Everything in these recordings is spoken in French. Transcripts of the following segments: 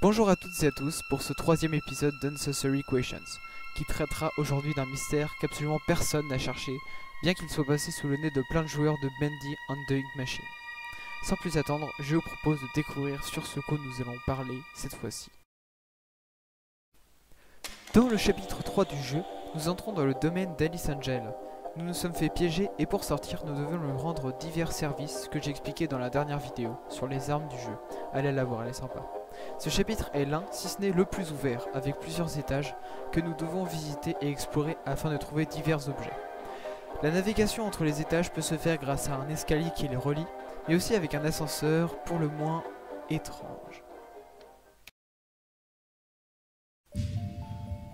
Bonjour à toutes et à tous pour ce troisième épisode d'Unnecessary Questions, qui traitera aujourd'hui d'un mystère qu'absolument personne n'a cherché, bien qu'il soit passé sous le nez de plein de joueurs de Bendy and the Ink Machine. Sans plus attendre, je vous propose de découvrir sur ce que nous allons parler cette fois-ci. Dans le chapitre 3 du jeu, nous entrons dans le domaine d'Alice Angel. Nous nous sommes fait piéger et pour sortir, nous devons lui rendre divers services que j'ai expliqué dans la dernière vidéo sur les armes du jeu. Allez la voir, elle est sympa. Ce chapitre est l'un, si ce n'est le plus ouvert, avec plusieurs étages que nous devons visiter et explorer afin de trouver divers objets. La navigation entre les étages peut se faire grâce à un escalier qui les relie, mais aussi avec un ascenseur pour le moins étrange.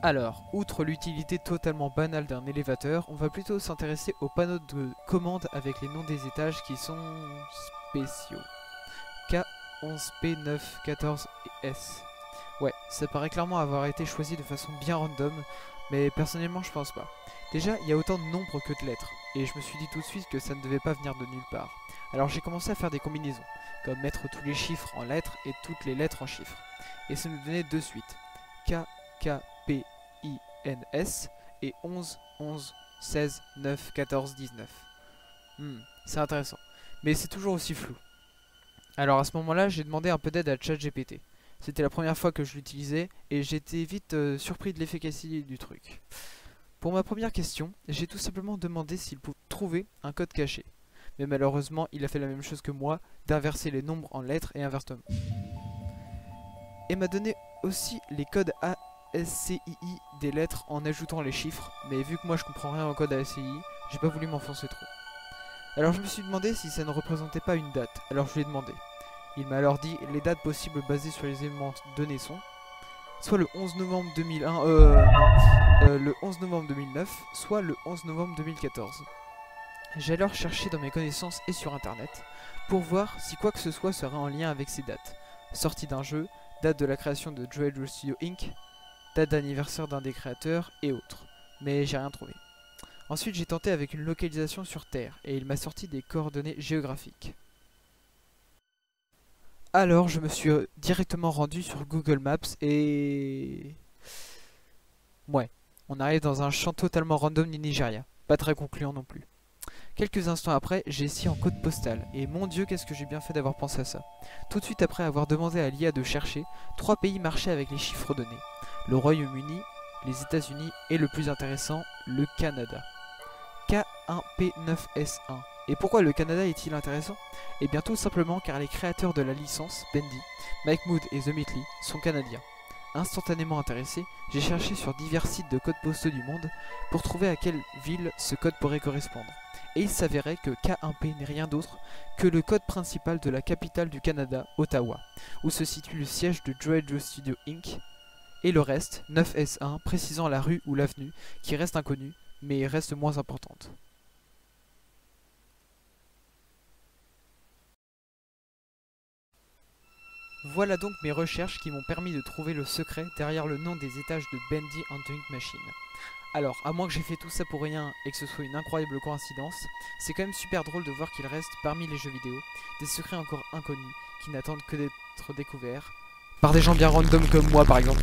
Alors, outre l'utilité totalement banale d'un élévateur, on va plutôt s'intéresser aux panneaux de commande avec les noms des étages qui sont spéciaux. K11P914 et S. Ouais, ça paraît clairement avoir été choisi de façon bien random, mais personnellement je pense pas. Déjà, il y a autant de nombres que de lettres, et je me suis dit tout de suite que ça ne devait pas venir de nulle part. Alors j'ai commencé à faire des combinaisons, comme mettre tous les chiffres en lettres et toutes les lettres en chiffres. Et ça nous donnait deux suites, K, K, P, I, N, S, et 11, 11, 16, 9, 14, 19. C'est intéressant, mais c'est toujours aussi flou. Alors à ce moment-là, j'ai demandé un peu d'aide à ChatGPT. C'était la première fois que je l'utilisais et j'étais vite surpris de l'efficacité du truc. Pour ma première question, j'ai tout simplement demandé s'il pouvait trouver un code caché. Mais malheureusement, il a fait la même chose que moi, d'inverser les nombres en lettres et inversement. Et m'a donné aussi les codes ASCII des lettres en ajoutant les chiffres, mais vu que moi je comprends rien au code ASCII, j'ai pas voulu m'enfoncer trop. Alors je me suis demandé si ça ne représentait pas une date, alors je lui ai demandé. Il m'a alors dit les dates possibles basées sur les éléments donnés sont soit le 11 novembre 2001, le 11 novembre 2009, soit le 11 novembre 2014. J'ai alors cherché dans mes connaissances et sur internet pour voir si quoi que ce soit serait en lien avec ces dates. Sortie d'un jeu, date de la création de Droid Studio Inc., date d'anniversaire d'un des créateurs et autres. Mais j'ai rien trouvé. Ensuite j'ai tenté avec une localisation sur Terre et il m'a sorti des coordonnées géographiques. Alors je me suis directement rendu sur Google Maps et... Ouais, on arrive dans un champ totalement random du Nigeria. Pas très concluant non plus. Quelques instants après, j'ai ici en code postal. Et mon dieu, qu'est-ce que j'ai bien fait d'avoir pensé à ça. Tout de suite après avoir demandé à l'IA de chercher, 3 pays marchaient avec les chiffres donnés. Le Royaume-Uni, les États-Unis et le plus intéressant, le Canada. K1P9S1. Et pourquoi le Canada est-il intéressant? Eh bien tout simplement car les créateurs de la licence, Bendy, Mike Mood et The Meatly, sont canadiens. Instantanément intéressé, j'ai cherché sur divers sites de codes postaux du monde pour trouver à quelle ville ce code pourrait correspondre. Et il s'avérait que K1P n'est rien d'autre que le code principal de la capitale du Canada, Ottawa, où se situe le siège de Droid Studio Inc. Et le reste, 9S1, précisant la rue ou l'avenue, qui reste inconnue, mais reste moins importante. Voilà donc mes recherches qui m'ont permis de trouver le secret derrière le nom des étages de Bendy and the Ink Machine. Alors, à moins que j'ai fait tout ça pour rien et que ce soit une incroyable coïncidence, c'est quand même super drôle de voir qu'il reste parmi les jeux vidéo des secrets encore inconnus qui n'attendent que d'être découverts par des gens bien random comme moi par exemple.